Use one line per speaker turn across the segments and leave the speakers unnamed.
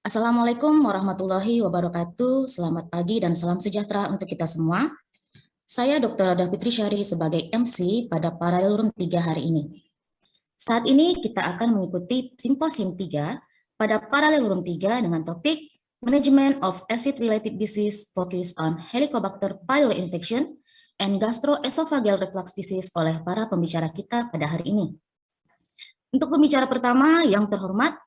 Assalamualaikum warahmatullahi wabarakatuh. Selamat pagi dan salam sejahtera untuk kita semua. Saya Dr. Ada Fitri Syari sebagai MC pada Paralel Room 3 hari ini. Saat ini kita akan mengikuti Simposium 3 pada Paralel Room 3 dengan topik Management of Acid-Related Disease Focus on Helicobacter pylori Infection and Gastroesophageal Reflux Disease oleh para pembicara kita pada hari ini. Untuk pembicara pertama yang terhormat,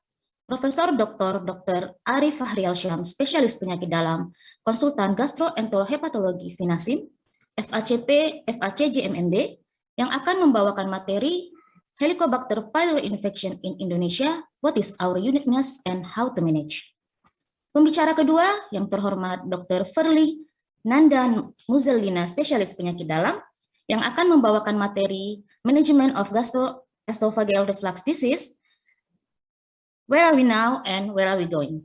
Profesor Dr. Arif Fahrial Syam, spesialis penyakit dalam, konsultan gastroenterohepatologi Finasim, FACP, FACG MMD, yang akan membawakan materi Helicobacter pylori Infection in Indonesia, What is our uniqueness and how to manage. Pembicara kedua yang terhormat Dr. Firly Nandan Muzellina, spesialis penyakit dalam, yang akan membawakan materi Management of Gastroesophageal Reflux Disease, Where are we now and where are we going?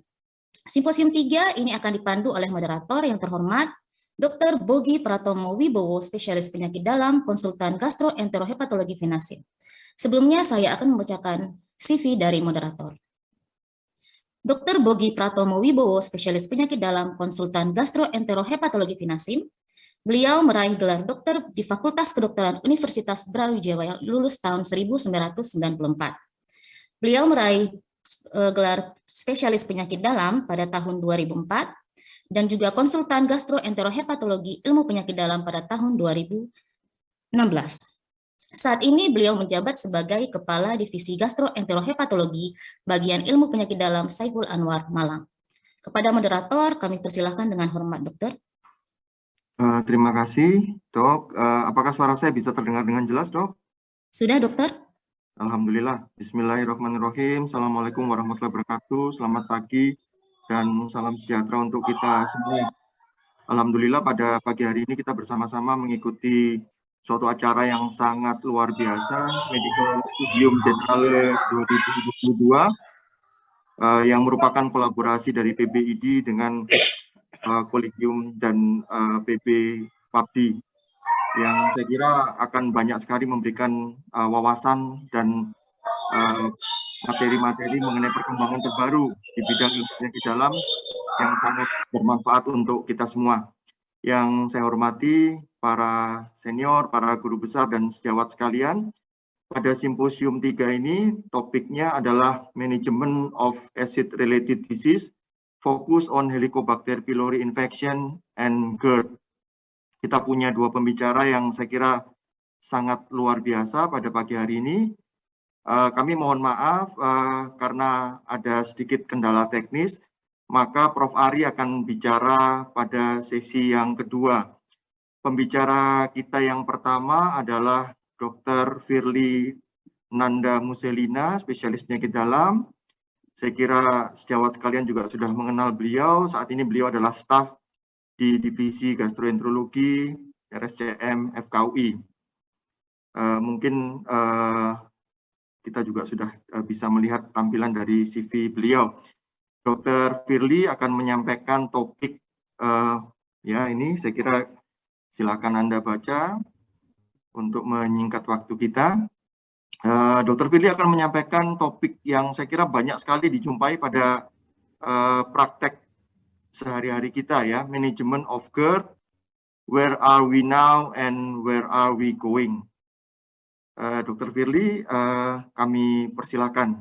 Simposium 3 ini akan dipandu oleh moderator yang terhormat Dr. Bogi Pratomo Wibowo, spesialis penyakit dalam, konsultan gastroenterohepatologi Finasim. Sebelumnya saya akan membacakan CV dari moderator. Dr. Bogi Pratomo Wibowo, spesialis penyakit dalam, konsultan gastroenterohepatologi Finasim. Beliau meraih gelar dokter di Fakultas Kedokteran Universitas Brawijaya lulus tahun 1994. Beliau meraih gelar spesialis penyakit dalam pada tahun 2004 dan juga konsultan gastroenterohepatologi ilmu penyakit dalam pada tahun 2016. Saat ini beliau menjabat sebagai Kepala Divisi Gastroenterohepatologi bagian ilmu penyakit dalam Saiful Anwar, Malang. Kepada moderator, kami persilahkan dengan hormat, Dokter.
Terima kasih, Dok. Apakah suara saya bisa terdengar dengan jelas, Dok?
Sudah, Dokter.
Alhamdulillah. Bismillahirrahmanirrahim. Assalamualaikum warahmatullahi wabarakatuh. Selamat pagi dan salam sejahtera untuk kita semua. Alhamdulillah pada pagi hari ini kita bersama-sama mengikuti suatu acara yang sangat luar biasa, Medical Studium Generale 2022, yang merupakan kolaborasi dari PBID dengan Kolegium dan PB PABDI, yang saya kira akan banyak sekali memberikan wawasan dan materi-materi mengenai perkembangan terbaru di bidang ilmu penyakit dalam yang sangat bermanfaat untuk kita semua. Yang saya hormati para senior, para guru besar dan sejawat sekalian, pada Simposium 3 ini topiknya adalah Management of Acid-Related Disease, Focus on Helicobacter pylori Infection and GERD. Kita punya dua pembicara yang saya kira sangat luar biasa pada pagi hari ini. Kami mohon maaf karena ada sedikit kendala teknis, maka Prof. Ari akan bicara pada sesi yang kedua. Pembicara kita yang pertama adalah Dr. Firly Nanda Muzellina, spesialis penyakit dalam. Saya kira sejawat sekalian juga sudah mengenal beliau. Saat ini beliau adalah staf di Divisi Gastroenterologi RSCM FKUI. Mungkin kita juga sudah bisa melihat tampilan dari CV beliau. Dr. Firly akan menyampaikan topik, ya ini saya kira silakan Anda baca untuk menyingkat waktu kita. Dr. Firly akan menyampaikan topik yang saya kira banyak sekali dijumpai pada praktek sehari-hari kita, ya, Management of GERD, Where are we now and where are we going? Dr. Firly, kami persilakan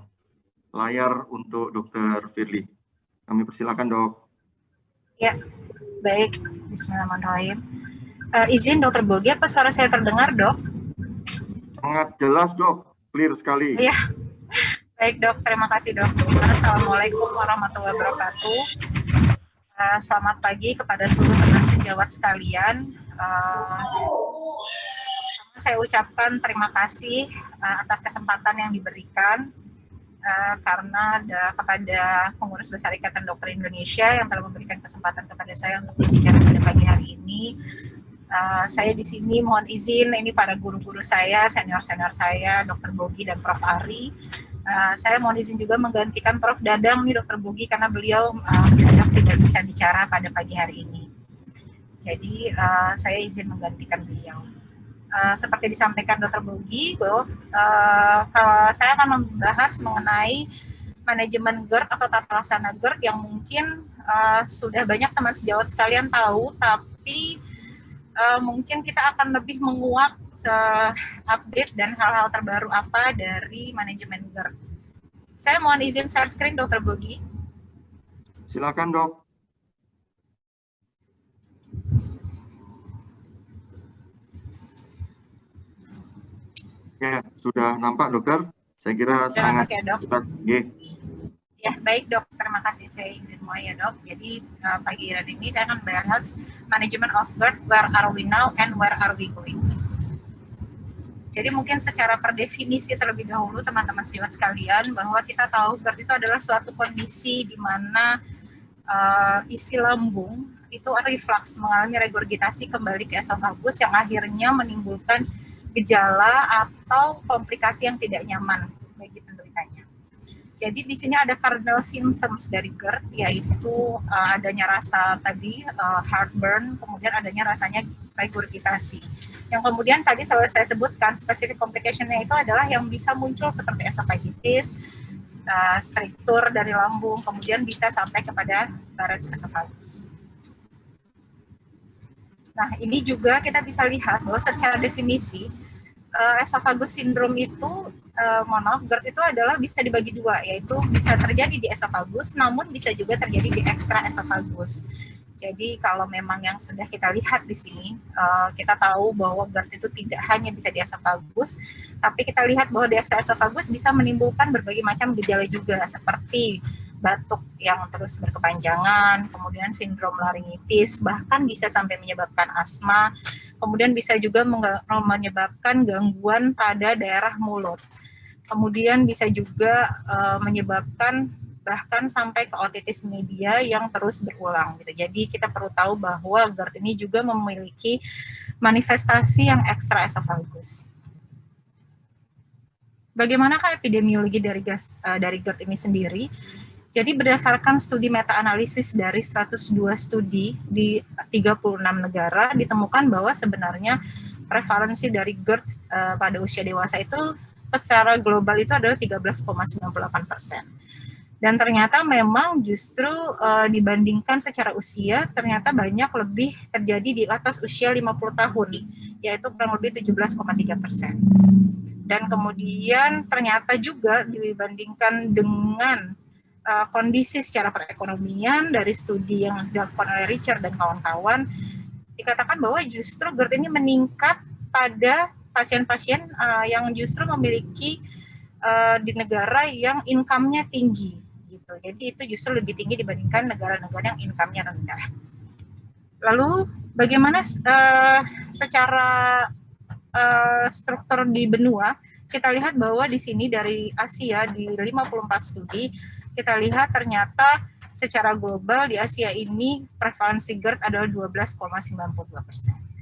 layar untuk Dr. Firly. Kami persilakan, Dok.
Ya, baik. Bismillahirrahmanirrahim. Izin Dr. Bogi, apa suara saya terdengar, Dok?
Sangat jelas, Dok. Clear sekali.
Ya, baik, Dok. Terima kasih, Dok. Assalamualaikum warahmatullahi wabarakatuh. Selamat pagi kepada seluruh teman sejawat sekalian. Saya ucapkan terima kasih atas kesempatan yang diberikan kepada Pengurus Besar Ikatan Dokter Indonesia yang telah memberikan kesempatan kepada saya untuk berbicara pada pagi hari ini. Saya di sini mohon izin, ini para guru-guru saya, senior-senior saya, Dr. Bogi dan Prof. Ari. Saya mohon izin juga menggantikan Prof. Dadang nih, Dr. Bogi, karena beliau mendadak tidak bisa bicara pada pagi hari ini. Jadi saya izin menggantikan beliau. Seperti disampaikan Dr. Bogi, bahwa saya akan membahas mengenai manajemen GERD atau tata laksana GERD yang mungkin sudah banyak teman sejawat sekalian tahu, tapi mungkin kita akan lebih menguak update dan hal-hal terbaru apa dari manajemen GERD. Saya mohon izin share screen, Dr. Bogi.
Silakan, Dok. Ya, sudah nampak, Dokter. Saya kira
Sudah
sangat
nampak ya, Dok?
jelas.
Ya, baik, Dok. Terima kasih. Saya izin mulai ya, Dok. Jadi pagi hari ini saya akan bahas Management of GERD, where are we now and where are we going. Jadi mungkin secara per definisi terlebih dahulu teman-teman sejawat sekalian, bahwa kita tahu GERD itu adalah suatu kondisi di mana isi lambung itu reflux, mengalami regurgitasi kembali ke esofagus yang akhirnya menimbulkan gejala atau komplikasi yang tidak nyaman bagi penderitanya. Jadi di sini ada cardinal symptoms dari GERD, yaitu adanya rasa tadi heartburn, kemudian adanya rasanya regurgitasi. Yang kemudian tadi saya sebutkan spesifik complication-nya itu adalah yang bisa muncul seperti esophagitis, struktur dari lambung, kemudian bisa sampai kepada Barrett's esophagus. Nah, ini juga kita bisa lihat bahwa secara definisi esophagus syndrome itu, GERD itu adalah bisa dibagi dua, yaitu bisa terjadi di esophagus, namun bisa juga terjadi di extra esophagus. Jadi kalau memang yang sudah kita lihat di sini, kita tahu bahwa GERD itu tidak hanya bisa di esophagus, tapi kita lihat bahwa di extra esophagus bisa menimbulkan berbagai macam gejala juga, seperti batuk yang terus berkepanjangan, kemudian sindrom laringitis, bahkan bisa sampai menyebabkan asma, kemudian bisa juga menyebabkan gangguan pada daerah mulut. Kemudian bisa juga menyebabkan bahkan sampai ke otitis media yang terus berulang gitu. Jadi kita perlu tahu bahwa GERD ini juga memiliki manifestasi yang ekstra esofagus. Bagaimanakah epidemiologi dari GERD ini sendiri? Jadi berdasarkan studi meta-analisis dari 102 studi di 36 negara, ditemukan bahwa sebenarnya prevalensi dari GERD pada usia dewasa itu secara global itu adalah 13,98%. Dan ternyata memang justru dibandingkan secara usia, ternyata banyak lebih terjadi di atas usia 50 tahun, yaitu kurang lebih 17,3%. Dan kemudian ternyata juga dibandingkan dengan kondisi secara perekonomian dari studi yang dilakukan oleh Richard dan kawan-kawan, dikatakan bahwa justru GERD ini meningkat pada pasien-pasien yang justru memiliki di negara yang income-nya tinggi. Jadi itu justru lebih tinggi dibandingkan negara-negara yang income-nya rendah. Lalu bagaimana secara struktur di benua? Kita lihat bahwa di sini dari Asia di 54 studi, kita lihat ternyata secara global di Asia ini prevalensi GERD adalah 12,92%.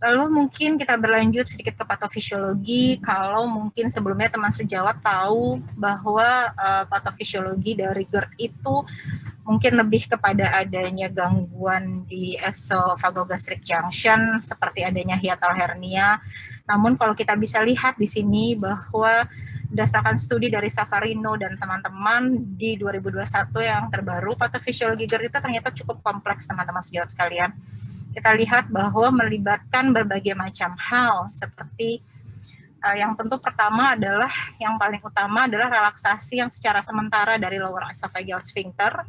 Lalu mungkin kita berlanjut sedikit ke patofisiologi. Kalau mungkin sebelumnya teman sejawat tahu bahwa patofisiologi dari GERD itu mungkin lebih kepada adanya gangguan di esophagogastric junction seperti adanya hiatal hernia. Namun kalau kita bisa lihat di sini bahwa berdasarkan studi dari Savarino dan teman-teman di 2021 yang terbaru, patofisiologi GERD itu ternyata cukup kompleks teman-teman sejawat sekalian. Kita lihat bahwa melibatkan berbagai macam hal, seperti yang tentu pertama adalah, yang paling utama adalah relaksasi yang secara sementara dari lower esophageal sphincter.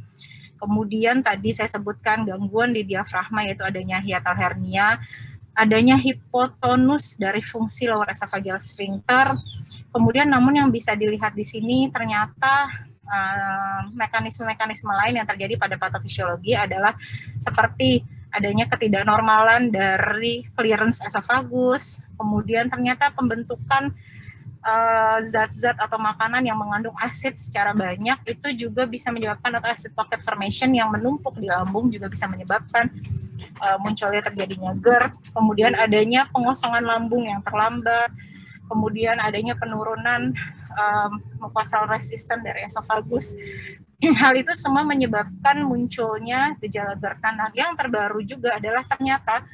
Kemudian tadi saya sebutkan gangguan di diafragma, yaitu adanya hiatal hernia, adanya hipotonus dari fungsi lower esophageal sphincter. Kemudian namun yang bisa dilihat di sini ternyata mekanisme-mekanisme lain yang terjadi pada patofisiologi adalah seperti adanya ketidaknormalan dari clearance esophagus, kemudian ternyata pembentukan zat-zat atau makanan yang mengandung asid secara banyak itu juga bisa menyebabkan, atau acid pocket formation yang menumpuk di lambung juga bisa menyebabkan munculnya terjadinya GERD, kemudian adanya pengosongan lambung yang terlambat, kemudian adanya penurunan mucosal resisten dari esofagus. Hal itu semua menyebabkan munculnya gejala GERD. Nah, yang terbaru juga adalah ternyata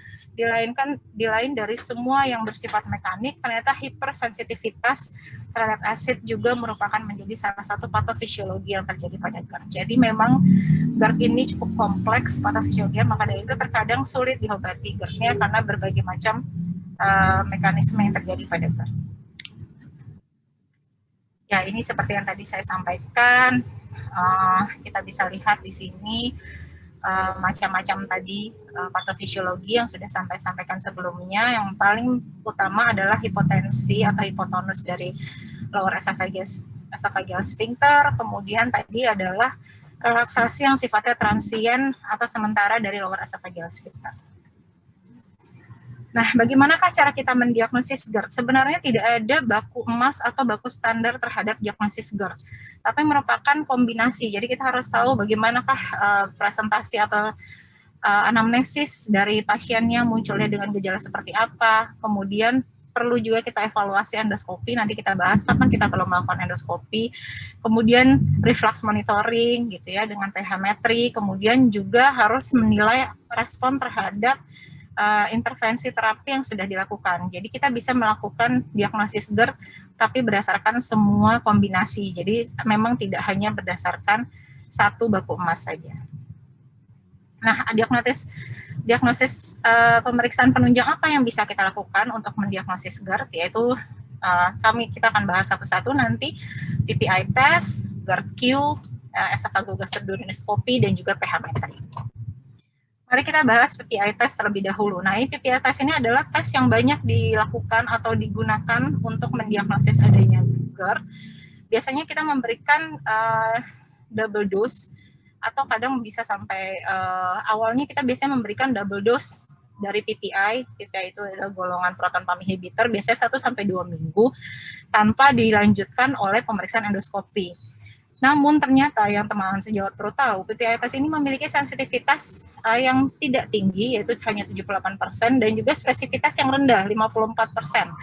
di lain dari semua yang bersifat mekanik, ternyata hipersensitivitas terhadap asid juga merupakan menjadi salah satu patofisiologi yang terjadi pada GERD. Jadi memang GERD ini cukup kompleks patofisiologi, maka dari itu terkadang sulit diobati GERD-nya karena berbagai macam mekanisme yang terjadi pada GERD. Ya, ini seperti yang tadi saya sampaikan, kita bisa lihat di sini macam-macam tadi patofisiologi yang sudah sampaikan sebelumnya. Yang paling utama adalah hipotensi atau hipotonus dari lower esophageal sphincter. Kemudian tadi adalah relaksasi yang sifatnya transien atau sementara dari lower esophageal sphincter. Nah, bagaimanakah cara kita mendiagnosis GERD? Sebenarnya tidak ada baku emas atau baku standar terhadap diagnosis GERD, tapi merupakan kombinasi. Jadi kita harus tahu bagaimanakah presentasi atau anamnesis dari pasiennya, munculnya dengan gejala seperti apa. Kemudian perlu juga kita evaluasi endoskopi, nanti kita bahas kapan kita perlu melakukan endoskopi. Kemudian reflux monitoring gitu ya dengan pH metri. Kemudian juga harus menilai respon terhadap intervensi terapi yang sudah dilakukan. Jadi kita bisa melakukan diagnosis GERD tapi berdasarkan semua kombinasi. Jadi memang tidak hanya berdasarkan satu baku emas saja. Nah, diagnosis pemeriksaan penunjang apa yang bisa kita lakukan untuk mendiagnosis GERD, yaitu kita akan bahas satu-satu nanti, PPI test, GERD-Q, esophagogastroduodenoscopy, dan juga pH metri. Mari kita bahas PPI test terlebih dahulu. Nah, ini PPI test ini adalah tes yang banyak dilakukan atau digunakan untuk mendiagnosis adanya GERD. Biasanya kita memberikan double dose, atau kadang bisa sampai awalnya kita biasanya memberikan double dose dari PPI. PPI itu adalah golongan proton pump inhibitor, biasanya 1-2 minggu tanpa dilanjutkan oleh pemeriksaan endoskopi. Namun ternyata yang teman-teman sejawat perlu tahu, PPI test ini memiliki sensitivitas yang tidak tinggi, yaitu hanya 78%, dan juga spesifitas yang rendah, 54%,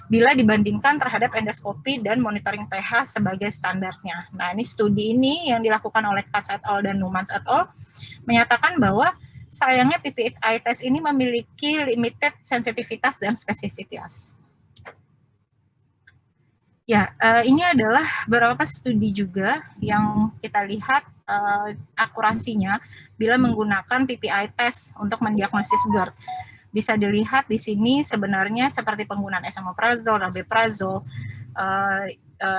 bila dibandingkan terhadap endoskopi dan monitoring pH sebagai standarnya. Nah, ini studi ini yang dilakukan oleh Katz et al. Dan Numans et al. Menyatakan bahwa sayangnya PPI test ini memiliki limited sensitivitas dan spesifitas. Ya, ini adalah beberapa studi juga yang kita lihat akurasinya bila menggunakan PPI test untuk mendiagnosis GERD. Bisa dilihat di sini sebenarnya seperti penggunaan esomeprazol, rabeprazol,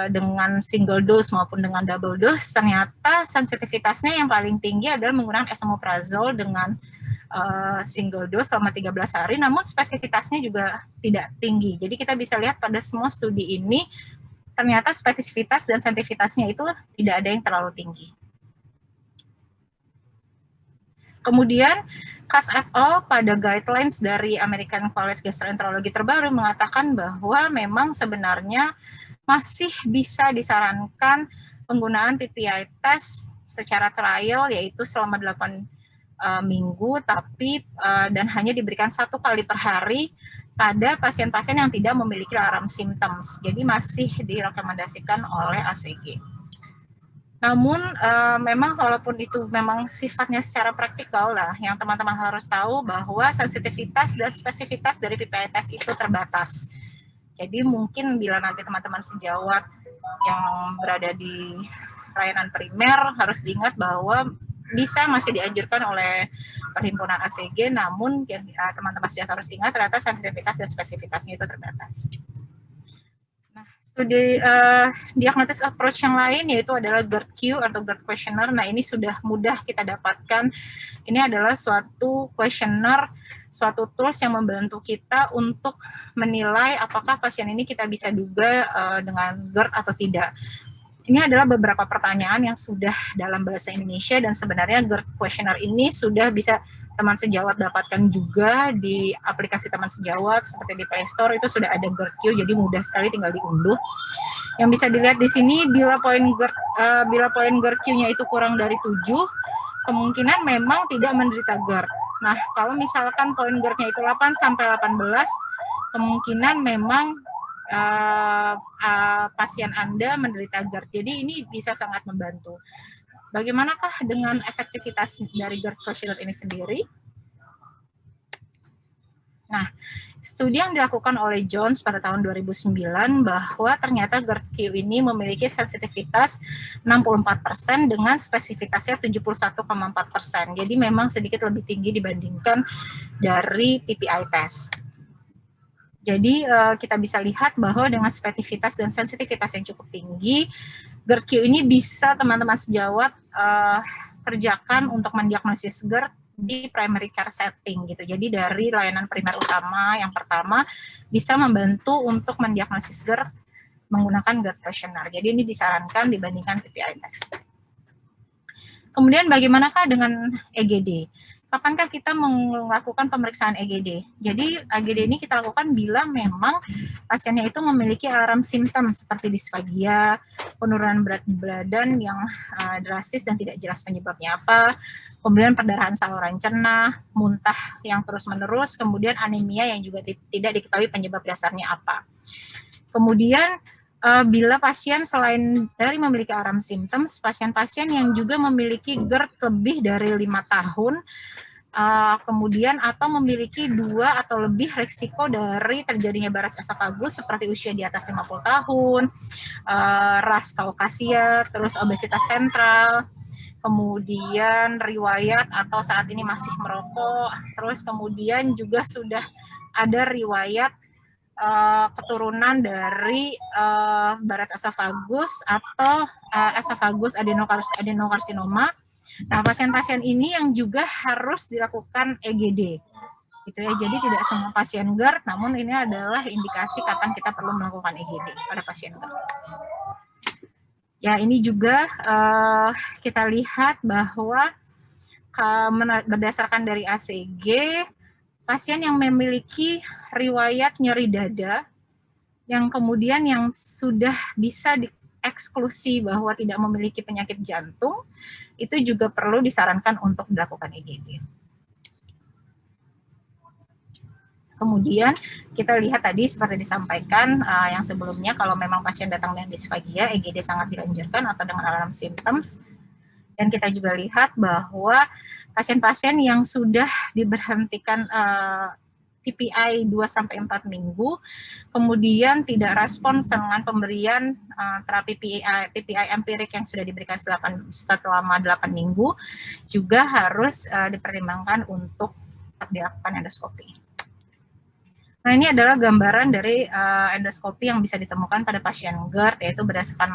dengan single dose maupun dengan double dose, ternyata sensitivitasnya yang paling tinggi adalah menggunakan esomeprazol dengan single dose selama 13 hari, namun spesifitasnya juga tidak tinggi. Jadi kita bisa lihat pada semua studi ini, ternyata spesifitas dan sensitivitasnya itu tidak ada yang terlalu tinggi. Kemudian, Katz et al. Pada guidelines dari American College Gastroenterology terbaru mengatakan bahwa memang sebenarnya masih bisa disarankan penggunaan PPI test secara trial, yaitu selama 8 minggu, tapi dan hanya diberikan 1 kali per hari pada pasien-pasien yang tidak memiliki alarm symptoms. Jadi masih direkomendasikan oleh ACG. Namun memang walaupun itu memang sifatnya secara praktikal lah, yang teman-teman harus tahu bahwa sensitivitas dan spesifitas dari PPI test itu terbatas. Jadi mungkin bila nanti teman-teman sejawat yang berada di layanan primer harus diingat bahwa bisa masih dianjurkan oleh Perhimpunan ACG, namun yang teman-teman harus ingat ternyata sensitivitas dan spesifitasnya itu terbatas. Nah, studi diagnosis approach yang lain yaitu adalah GERD-Q atau GERD questionnaire. Nah, ini sudah mudah kita dapatkan. Ini adalah suatu questionnaire, suatu tools yang membantu kita untuk menilai apakah pasien ini kita bisa duga dengan GERD atau tidak. Ini adalah beberapa pertanyaan yang sudah dalam bahasa Indonesia, dan sebenarnya GERD questionnaire ini sudah bisa teman sejawat dapatkan juga di aplikasi teman sejawat, seperti di Play Store itu sudah ada GERD-Q, jadi mudah sekali tinggal diunduh. Yang bisa dilihat di sini, bila poin GERD-Q-nya itu kurang dari 7, kemungkinan memang tidak menderita GERD. Nah, kalau misalkan poin GERD-nya itu 8 sampai 18, kemungkinan memang pasien Anda menderita GERD. Jadi ini bisa sangat membantu. Bagaimanakah dengan efektivitas dari GERD questionnaire ini sendiri? Nah, studi yang dilakukan oleh Jones pada tahun 2009 bahwa ternyata GERD-Q ini memiliki sensitivitas 64% dengan spesifitasnya 71,4%. Jadi memang sedikit lebih tinggi dibandingkan dari PPI test. Jadi kita bisa lihat bahwa dengan spesifitas dan sensitivitas yang cukup tinggi, GERD-Q ini bisa teman-teman sejawat kerjakan untuk mendiagnosis GERD di primary care setting gitu. Jadi dari layanan primer utama yang pertama bisa membantu untuk mendiagnosis GERD menggunakan GERD questionnaire. Jadi ini disarankan dibandingkan PPI test. Kemudian bagaimanakah dengan EGD? Kapankah kita melakukan pemeriksaan EGD? Jadi EGD ini kita lakukan bila memang pasiennya itu memiliki alarm simptom seperti disfagia, penurunan berat badan yang drastis dan tidak jelas penyebabnya apa, kemudian perdarahan saluran cerna, muntah yang terus-menerus, kemudian anemia yang juga tidak diketahui penyebab dasarnya apa. Kemudian bila pasien selain dari memiliki alarm symptoms, pasien-pasien yang juga memiliki GERD lebih dari 5 tahun, kemudian atau memiliki 2 atau lebih risiko dari terjadinya Barrett's esophagus seperti usia di atas 50 tahun, ras Kaukasia, terus obesitas sentral, kemudian riwayat atau saat ini masih merokok, terus kemudian juga sudah ada riwayat keturunan dari Barrett's esophagus atau esophagus adenokarsinoma. Nah, pasien-pasien ini yang juga harus dilakukan EGD. Gitu ya. Jadi tidak semua pasien GERD, namun ini adalah indikasi kapan kita perlu melakukan EGD pada pasien GERD. Ya, ini juga kita lihat bahwa berdasarkan dari ACG, pasien yang memiliki riwayat nyeri dada, yang kemudian yang sudah bisa dieksklusi bahwa tidak memiliki penyakit jantung, itu juga perlu disarankan untuk dilakukan EGD. Kemudian kita lihat tadi seperti disampaikan yang sebelumnya, kalau memang pasien datang dengan disfagia, EGD sangat dianjurkan atau dengan alarm symptoms. Dan kita juga lihat bahwa pasien-pasien yang sudah diberhentikan PPI 2-4 minggu, kemudian tidak respons dengan pemberian terapi PPI empirik yang sudah diberikan selama 8 minggu, juga harus dipertimbangkan untuk dilakukan endoskopi. Nah, ini adalah gambaran dari endoskopi yang bisa ditemukan pada pasien GERD, yaitu berdasarkan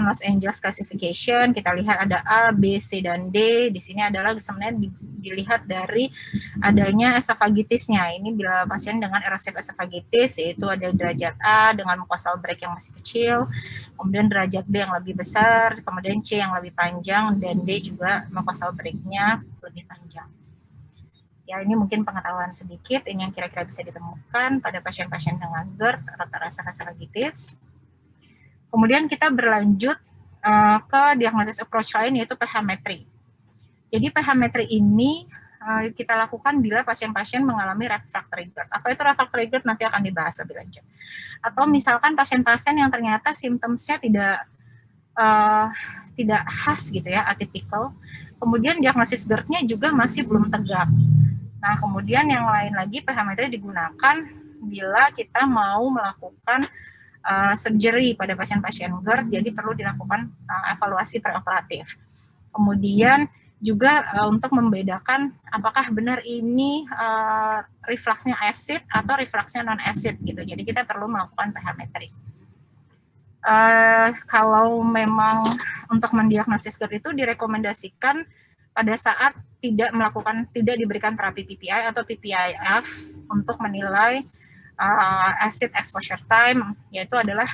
Los Angeles classification. Kita lihat ada A, B, C, dan D. Di sini adalah sebenarnya dilihat dari adanya esophagitisnya. Ini bila pasien dengan erosive esophagitis, yaitu ada derajat A dengan mucosal break yang masih kecil, kemudian derajat B yang lebih besar, kemudian C yang lebih panjang, dan D juga mucosal break-nya lebih panjang. Ya, ini mungkin pengetahuan sedikit, ini yang kira-kira bisa ditemukan pada pasien-pasien dengan GERD atau erosive esophagitis. Kemudian kita berlanjut ke diagnosis approach lain, yaitu pH-metry. Jadi pH-metry ini kita lakukan bila pasien-pasien mengalami refractory GERD. Apa itu refractory GERD? Nanti akan dibahas lebih lanjut. Atau misalkan pasien-pasien yang ternyata simptomnya tidak khas gitu ya, atypical. Kemudian diagnosis GERD-nya juga masih belum tegak. Nah, kemudian yang lain lagi pH-metry digunakan bila kita mau melakukan surgery pada pasien-pasien GERD, jadi perlu dilakukan evaluasi preoperatif. Kemudian juga untuk membedakan apakah benar ini refluksnya acid atau refluksnya non-acid gitu. Jadi kita perlu melakukan pH-metry. Kalau memang untuk mendiagnosis GERD itu direkomendasikan pada saat tidak diberikan terapi PPI atau PPIF untuk menilai acid exposure time, yaitu adalah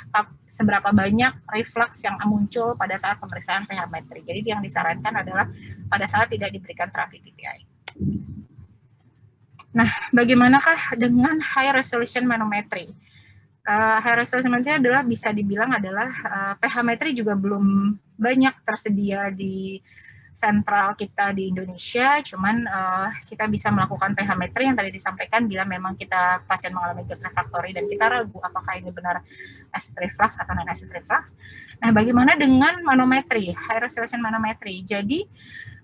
seberapa banyak reflux yang muncul pada saat pemeriksaan pH-metry. Jadi yang disarankan adalah pada saat tidak diberikan terapi PPI. Nah, bagaimanakah dengan high resolution manometry? High resolution manometry adalah bisa dibilang adalah pH-metry juga belum banyak tersedia di sentral kita di Indonesia, cuman kita bisa melakukan pH-metry yang tadi disampaikan bila memang kita pasien mengalami GERD refractory dan kita ragu apakah ini benar acid reflux atau non-acid reflux. Nah, bagaimana dengan manometry, high resolution manometry? Jadi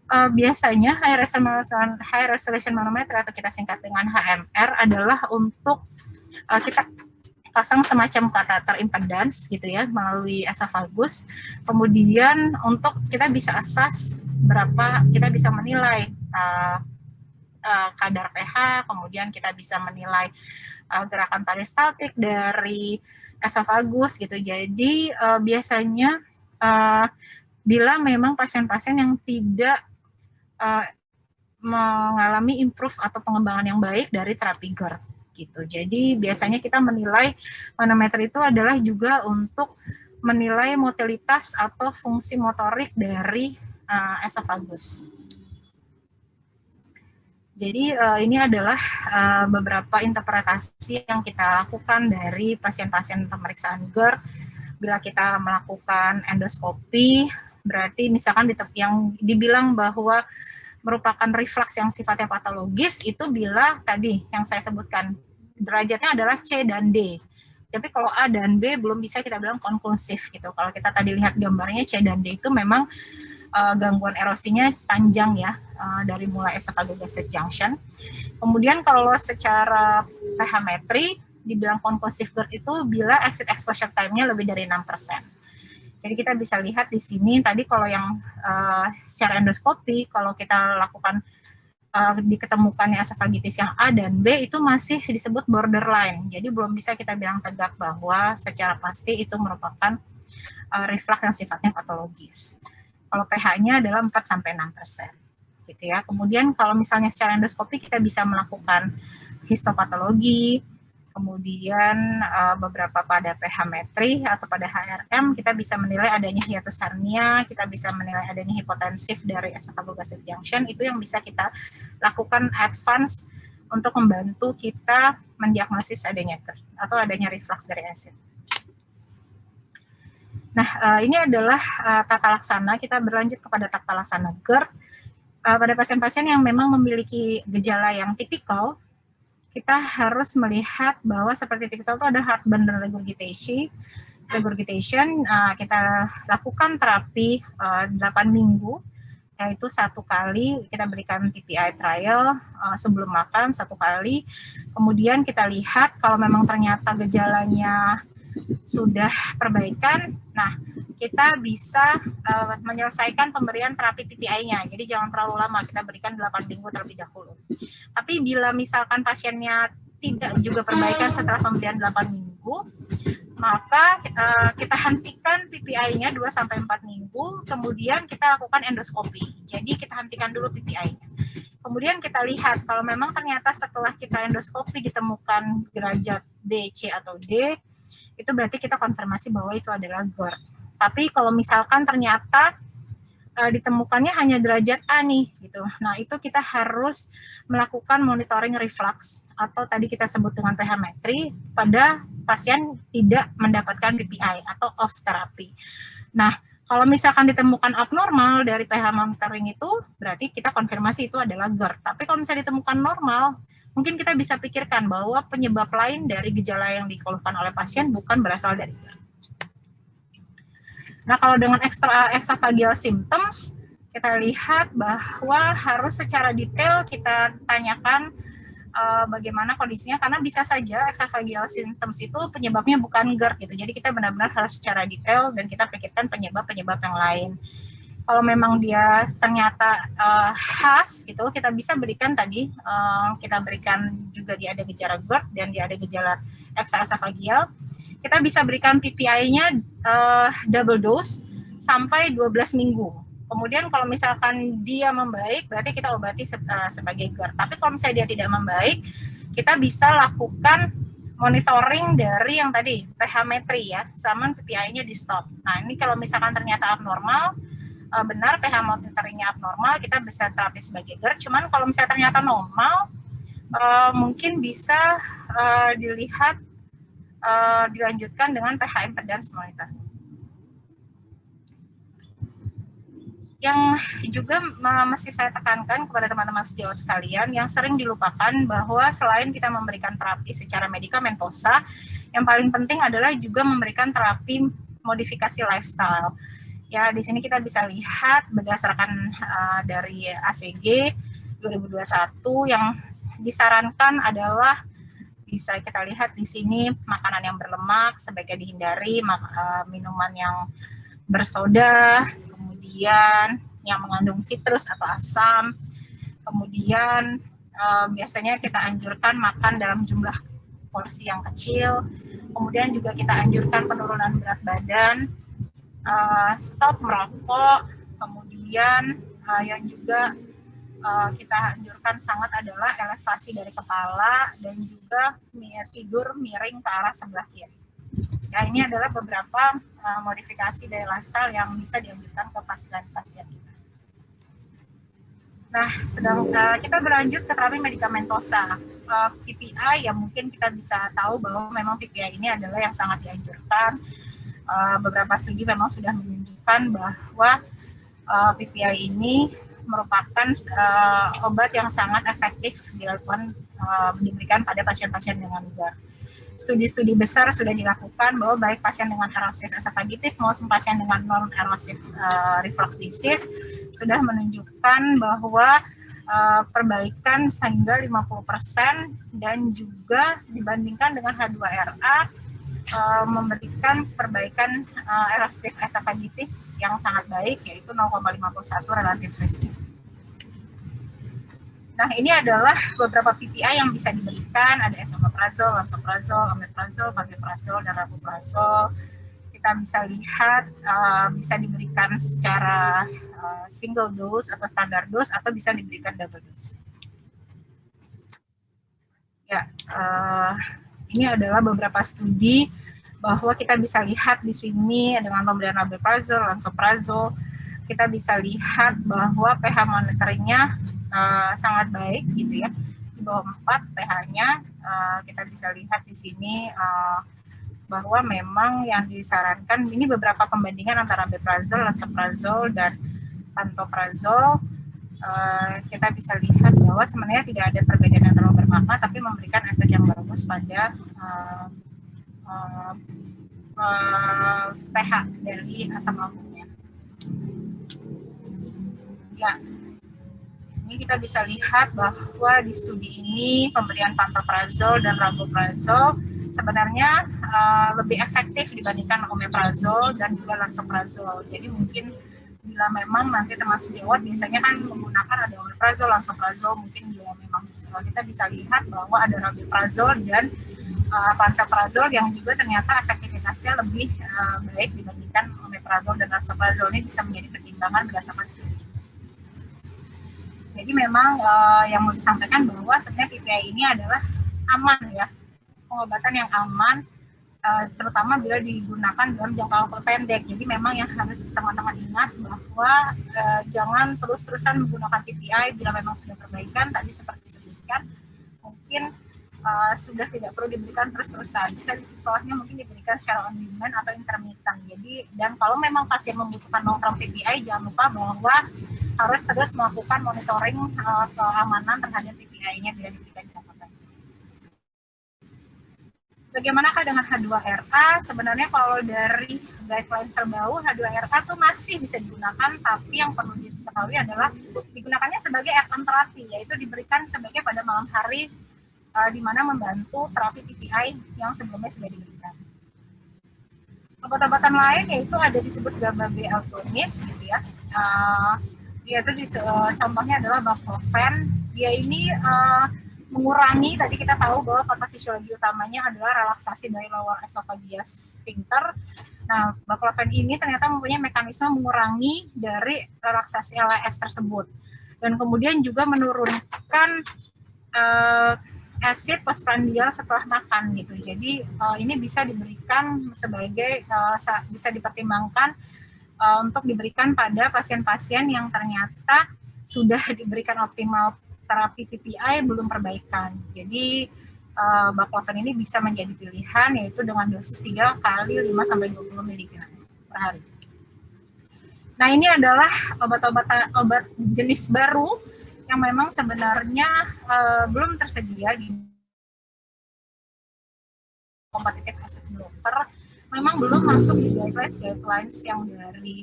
biasanya high resolution manometer atau kita singkat dengan HMR adalah untuk kita pasang semacam kateter impedance gitu ya melalui esofagus. Kemudian untuk kita bisa assess berapa, kita bisa menilai kadar pH, kemudian kita bisa menilai gerakan peristaltik dari esofagus gitu. Jadi biasanya bila memang pasien-pasien yang tidak mengalami improve atau pengembangan yang baik dari terapi GERD gitu. Jadi biasanya kita menilai manometer itu adalah juga untuk menilai motilitas atau fungsi motorik dari esofagus. Jadi ini adalah beberapa interpretasi yang kita lakukan dari pasien-pasien pemeriksaan GERD. Bila kita melakukan endoskopi, berarti misalkan yang dibilang bahwa merupakan reflux yang sifatnya patologis, itu bila tadi yang saya sebutkan, derajatnya adalah C dan D. Tapi kalau A dan B belum bisa kita bilang konklusif gitu. Kalau kita tadi lihat gambarnya C dan D itu memang gangguan erosinya panjang ya, dari mulai esophagogastric junction. Kemudian kalau secara pH-metri, dibilang konklusif GERD itu bila acid exposure time-nya lebih dari 6%. Jadi kita bisa lihat di sini, tadi kalau yang secara endoskopi, kalau kita lakukan diketemukannya esofagitis yang A dan B itu masih disebut borderline. Jadi belum bisa kita bilang tegak bahwa secara pasti itu merupakan reflux yang sifatnya patologis. Kalau pH-nya adalah 4-6% gitu ya. Kemudian kalau misalnya secara endoskopi kita bisa melakukan histopatologi, kemudian beberapa pada pH-metri atau pada HRM kita bisa menilai adanya hiatus hernia, kita bisa menilai adanya hipotensif dari esophagogastric junction, itu yang bisa kita lakukan advance untuk membantu kita mendiagnosis adanya GERD atau adanya reflux dari acid. Nah, ini adalah tata laksana, kita berlanjut kepada tata laksana GERD. Pada pasien-pasien yang memang memiliki gejala yang tipikal, kita harus melihat bahwa seperti tipikal itu ada heartburn dan regurgitation. Kita lakukan terapi 8 minggu, yaitu 1 kali kita berikan PPI trial sebelum makan 1 kali. Kemudian kita lihat kalau memang ternyata gejalanya sudah perbaikan, nah kita bisa menyelesaikan pemberian terapi PPI-nya. Jadi jangan terlalu lama, kita berikan 8 minggu terlebih dahulu. Tapi bila misalkan pasiennya tidak juga perbaikan setelah pemberian 8 minggu, maka kita hentikan PPI-nya 2-4 minggu, kemudian kita lakukan endoskopi. Jadi kita hentikan dulu PPI-nya. Kemudian kita lihat kalau memang ternyata setelah kita endoskopi ditemukan derajat B, C, atau D, itu berarti kita konfirmasi bahwa itu adalah GERD. Tapi kalau misalkan ternyata ditemukannya hanya derajat A nih, gitu. Nah, itu kita harus melakukan monitoring reflux atau tadi kita sebut dengan pH-metri pada pasien tidak mendapatkan PPI atau off terapi. Nah, kalau misalkan ditemukan abnormal dari pH monitoring itu, berarti kita konfirmasi itu adalah GERD. Tapi kalau misalnya ditemukan normal, mungkin kita bisa pikirkan bahwa penyebab lain dari gejala yang dikeluhkan oleh pasien bukan berasal dari GERD. Nah, kalau dengan extraphageal symptoms, kita lihat bahwa harus secara detail kita tanyakan bagaimana kondisinya, karena bisa saja extraphageal symptoms itu penyebabnya bukan GERD gitu. Jadi kita benar-benar harus secara detail dan kita pikirkan penyebab-penyebab yang lain. Kalau memang dia ternyata khas gitu, kita bisa berikan tadi, kita berikan juga dia ada gejala GERD dan dia ada gejala extraesophageal. Kita bisa berikan PPI-nya double dose sampai 12 minggu. Kemudian kalau misalkan dia membaik, berarti kita obati sebagai GERD. Tapi kalau misalnya dia tidak membaik, kita bisa lakukan monitoring dari yang tadi, pH-metri ya, sama PPI-nya di stop. Nah, ini kalau misalkan ternyata abnormal, benar pH monitoringnya abnormal, kita bisa terapi sebagai GERD. Cuman kalau misalnya ternyata normal, mungkin bisa dilihat dilanjutkan dengan pH impedance monitor. Yang juga mesti saya tekankan kepada teman-teman sejawat sekalian, yang sering dilupakan bahwa selain kita memberikan terapi secara medikamentosa, yang paling penting adalah juga memberikan terapi modifikasi lifestyle. Ya, di sini kita bisa lihat berdasarkan dari ACG 2021 yang disarankan adalah bisa kita lihat di sini makanan yang berlemak sebaiknya dihindari, minuman yang bersoda, kemudian yang mengandung sitrus atau asam, kemudian biasanya kita anjurkan makan dalam jumlah porsi yang kecil, kemudian juga kita anjurkan penurunan berat badan, stop merokok, kemudian yang juga kita anjurkan sangat adalah elevasi dari kepala dan juga tidur miring ke arah sebelah kiri. Ya, ini adalah beberapa modifikasi dari lifestyle yang bisa dianjurkan ke pasien-pasien kita. Nah, kita berlanjut ke terapi medikamentosa. PPI yang mungkin kita bisa tahu bahwa memang PPI ini adalah yang sangat dianjurkan. Beberapa studi memang sudah menunjukkan bahwa PPI ini merupakan obat yang sangat efektif diberikan pada pasien-pasien dengan GERD. Studi-studi besar sudah dilakukan bahwa baik pasien dengan erosif esofagitis maupun pasien dengan non-erosif reflux disease sudah menunjukkan bahwa perbaikan hingga 50% dan juga dibandingkan dengan H2RA memberikan perbaikan erosif esofagitis yang sangat baik, yaitu 0,51 relatif risk. Nah, ini adalah beberapa PPI yang bisa diberikan, ada esomeprazol, lansoprazol, omeprazol, pantoprazol, dan rabeprazol. Kita bisa lihat bisa diberikan secara single dose atau standar dose atau bisa diberikan double dose. Ya, ini adalah beberapa studi bahwa kita bisa lihat di sini dengan pemberian rabeprazol, lansoprazol, kita bisa lihat bahwa pH monitoringnya sangat baik gitu ya, di bawah 4 pH-nya. Kita bisa lihat di sini bahwa memang yang disarankan ini beberapa pembandingan antara rabeprazol, lansoprazol, dan pantoprazol. Kita bisa lihat bahwa sebenarnya tidak ada perbedaan yang terlalu bermakna, tapi memberikan efek yang bagus pada pH dari asam lambungnya. Ya, ini kita bisa lihat bahwa di studi ini pemberian pantoprazol dan rabeprazol sebenarnya lebih efektif dibandingkan omeprazol dan juga lansoprazol. Jadi mungkin bila memang nanti teman sejawat biasanya kan menggunakan ada omeprazol, lansoprazol, mungkin juga memang kita bisa lihat bahwa ada rabeprazol dan pantoprazol yang juga ternyata efektivitasnya lebih baik dibandingkan omeprazol dan lansoprazol. Ini bisa menjadi pertimbangan berdasarkan studi. Jadi memang yang mau disampaikan bahwa sebenarnya PPI ini adalah aman ya, pengobatan yang aman, terutama bila digunakan dalam jangka waktu pendek. Jadi memang yang harus teman-teman ingat bahwa jangan terus-terusan menggunakan PPI bila memang sudah perbaikan, tadi seperti disebutkan, mungkin sudah tidak perlu diberikan terus-terusan, bisa setelahnya mungkin diberikan secara on demand atau intermittent. Jadi, dan kalau memang pasien membutuhkan long term PPI, jangan lupa bahwa harus terus melakukan monitoring keamanan terhadap PPI-nya bila diberikan jangka pendek. Bagaimanakah dengan H2RA? Sebenarnya kalau dari guidelines terbaru, H2RA itu masih bisa digunakan, tapi yang perlu diketahui adalah digunakannya sebagai add-on terapi, yaitu diberikan sebagai pada malam hari, di mana membantu terapi PPI yang sebelumnya sudah diberikan. Obat-obatan lain yaitu ada disebut GABA B agonis, gitu ya. Yaitu contohnya adalah baclofen. Dia ini mengurangi, tadi kita tahu bahwa patofisiologi utamanya adalah relaksasi dari lower esophageal sphincter. Nah, baclofen ini ternyata mempunyai mekanisme mengurangi dari relaksasi LES tersebut. Dan kemudian juga menurunkan asid postprandial setelah makan gitu. Jadi ini bisa diberikan sebagai bisa dipertimbangkan untuk diberikan pada pasien-pasien yang ternyata sudah diberikan optimal terapi PPI belum perbaikan. Jadi baclofen ini bisa menjadi pilihan, yaitu dengan dosis 3 kali 5-20 mg per hari. Nah, ini adalah obat jenis baru yang memang sebenarnya belum tersedia di competitive acid blocker, memang belum masuk di guidelines yang dari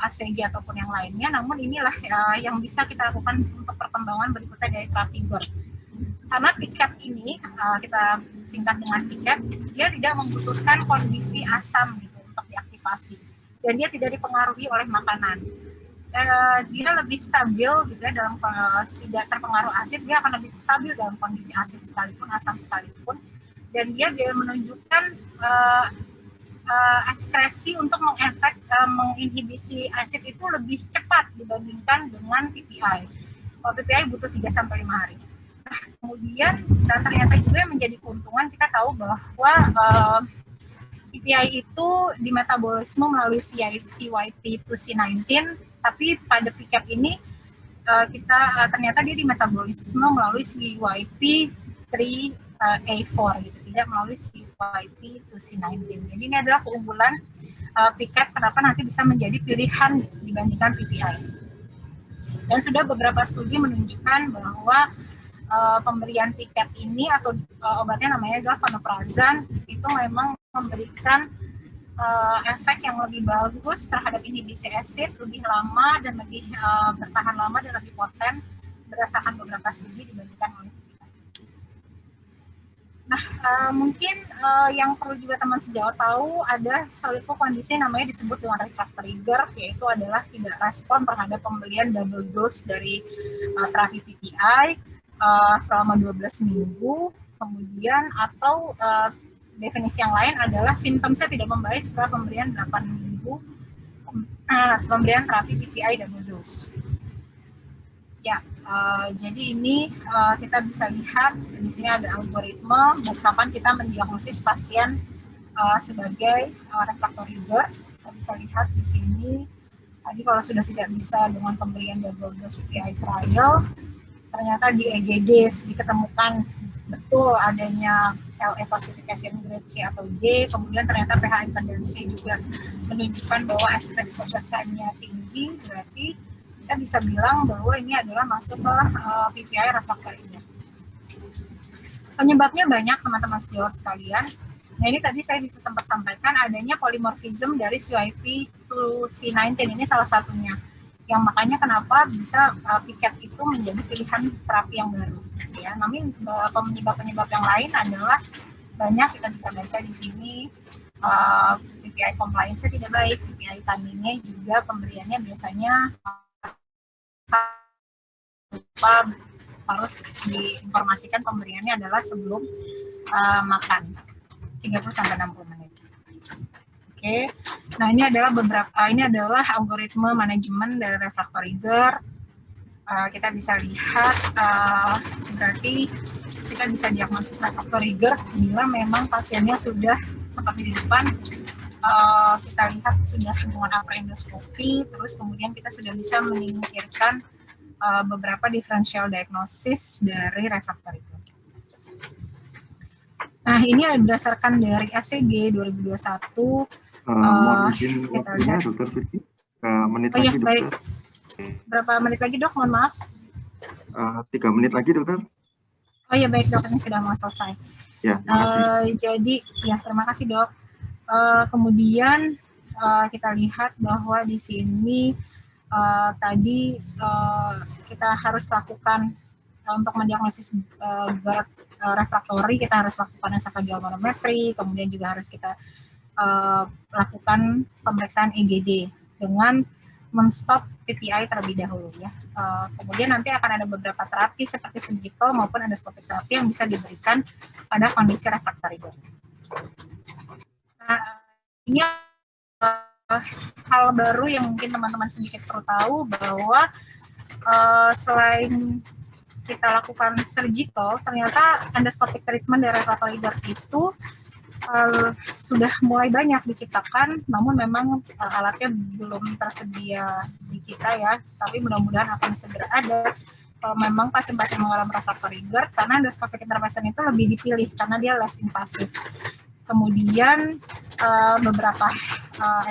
ACG ataupun yang lainnya, namun inilah yang bisa kita lakukan untuk perkembangan berikutnya dari terapi GERD. Karena PCAP ini, kita singkat dengan PCAP, dia tidak membutuhkan kondisi asam gitu untuk diaktifasi, dan dia tidak dipengaruhi oleh makanan. Dia lebih stabil gitu ya, dalam tidak terpengaruh asid, dia akan lebih stabil dalam kondisi asid sekalipun, asam sekalipun, dan dia menunjukkan ekskresi untuk menginhibisi asid itu lebih cepat dibandingkan dengan PPI. Kalau PPI butuh 3-5 hari. Nah, kemudian dan ternyata juga yang menjadi keuntungan, kita tahu bahwa PPI itu di metabolisme melalui CYP to C19, tapi pada PCAP ini ternyata dia di metabolisme melalui CYP3A4 gitu, tidak melalui CYP to C19. Jadi ini adalah keunggulan PCAP kenapa nanti bisa menjadi pilihan dibandingkan PPI. Dan sudah beberapa studi menunjukkan bahwa pemberian PCAP ini atau obatnya namanya adalah vonoprazan, itu memang memberikan efek yang lebih bagus terhadap inhibisi asid, lebih lama dan lebih bertahan lama dan lebih poten berdasarkan beberapa studi dibandingkan oleh PPI. Nah, mungkin yang perlu juga teman sejawat tahu ada suatu kondisi namanya disebut dengan refractory GERD, yaitu adalah tidak respon terhadap pemberian double dose dari terapi PPI selama 12 minggu, kemudian atau definisi yang lain adalah simptomnya tidak membaik setelah pemberian 8 minggu pemberian terapi PPI double dose. Ya, jadi ini kita bisa lihat di sini ada algoritma kapan kita mendiagnosis pasien sebagai refractory GERD. Kita bisa lihat di sini. Tadi kalau sudah tidak bisa dengan pemberian double dose PPI trial, ternyata di EGD diketemukan betul adanya LA classification grade C atau D, kemudian ternyata pH impedansi juga menunjukkan bahwa acid exposure time-nya tinggi, berarti kita bisa bilang bahwa ini adalah masuk ke PPI refractory. Penyebabnya banyak teman-teman sejawat sekalian. Nah, ini tadi saya bisa sempat sampaikan adanya polymorphism dari CYP to C19, ini salah satunya. Yang makanya kenapa bisa PCAP itu menjadi pilihan terapi yang baru. Ya, namun penyebab-penyebab yang lain adalah banyak, kita bisa baca di sini. PPI compliance-nya tidak baik, PPI timing-nya juga pemberiannya biasanya harus diinformasikan pemberiannya adalah sebelum makan 30-60 menit. Oke, nah ini adalah algoritma manajemen dari refractory GERD. Kita bisa lihat berarti kita bisa diagnosis refractory GERD bila memang pasiennya sudah seperti di depan, kita lihat sudah hubungan upper endoskopi, terus kemudian kita sudah bisa menyingkirkan beberapa differential diagnosis dari refractory GERD. Nah, ini berdasarkan dari ACG 2021.
Mohon izin waktunya, Dokter Vicky. Menit lagi, Dokter.
Baik. Berapa menit lagi, Dok? Mohon maaf.
3 menit lagi, Dokter.
Oh iya, baik, Dok. Ini sudah mau selesai.
Ya,
jadi, ya terima kasih, Dok. Kemudian kita lihat bahwa di sini tadi kita harus lakukan untuk mendiagnosis GERD refractory, kita harus lakukan esophageal manometri, kemudian juga harus kita lakukan pemeriksaan EGD dengan men-stop PPI terlebih dahulu ya. Kemudian nanti akan ada beberapa terapi seperti surgical maupun endoscopic terapi yang bisa diberikan pada kondisi refractory GERD. Nah, ini hal baru yang mungkin teman-teman sedikit perlu tahu bahwa selain kita lakukan surgical, ternyata endoscopic treatment dari refractory GERD itu sudah mulai banyak diciptakan, namun memang alatnya belum tersedia di kita ya, tapi mudah-mudahan akan segera ada. Kalau memang pasien-pasien mengalami refractory GERD, karena endoscopic intervention itu lebih dipilih karena dia less invasif. Kemudian beberapa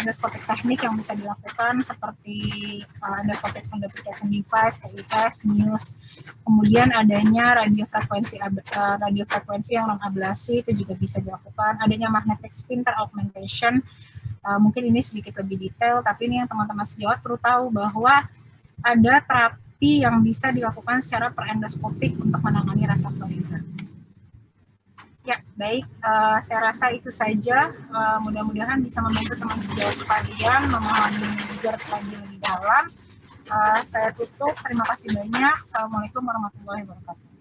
endoscopic teknik yang bisa dilakukan seperti endoscopic fundoplication device, TIF, NIUS. Kemudian adanya radiofrekuensi yang non ablasi itu juga bisa dilakukan. Adanya magnetic sphincter augmentation Mungkin ini sedikit lebih detail, tapi ini yang teman-teman sejawat perlu tahu bahwa ada terapi yang bisa dilakukan secara perendoskopik untuk menangani refraktor river. Ya, baik. Saya rasa itu saja. Mudah-mudahan bisa membantu teman sejawat sekalian memahami GERD lagi lebih dalam. Saya tutup. Terima kasih banyak. Assalamualaikum warahmatullahi wabarakatuh.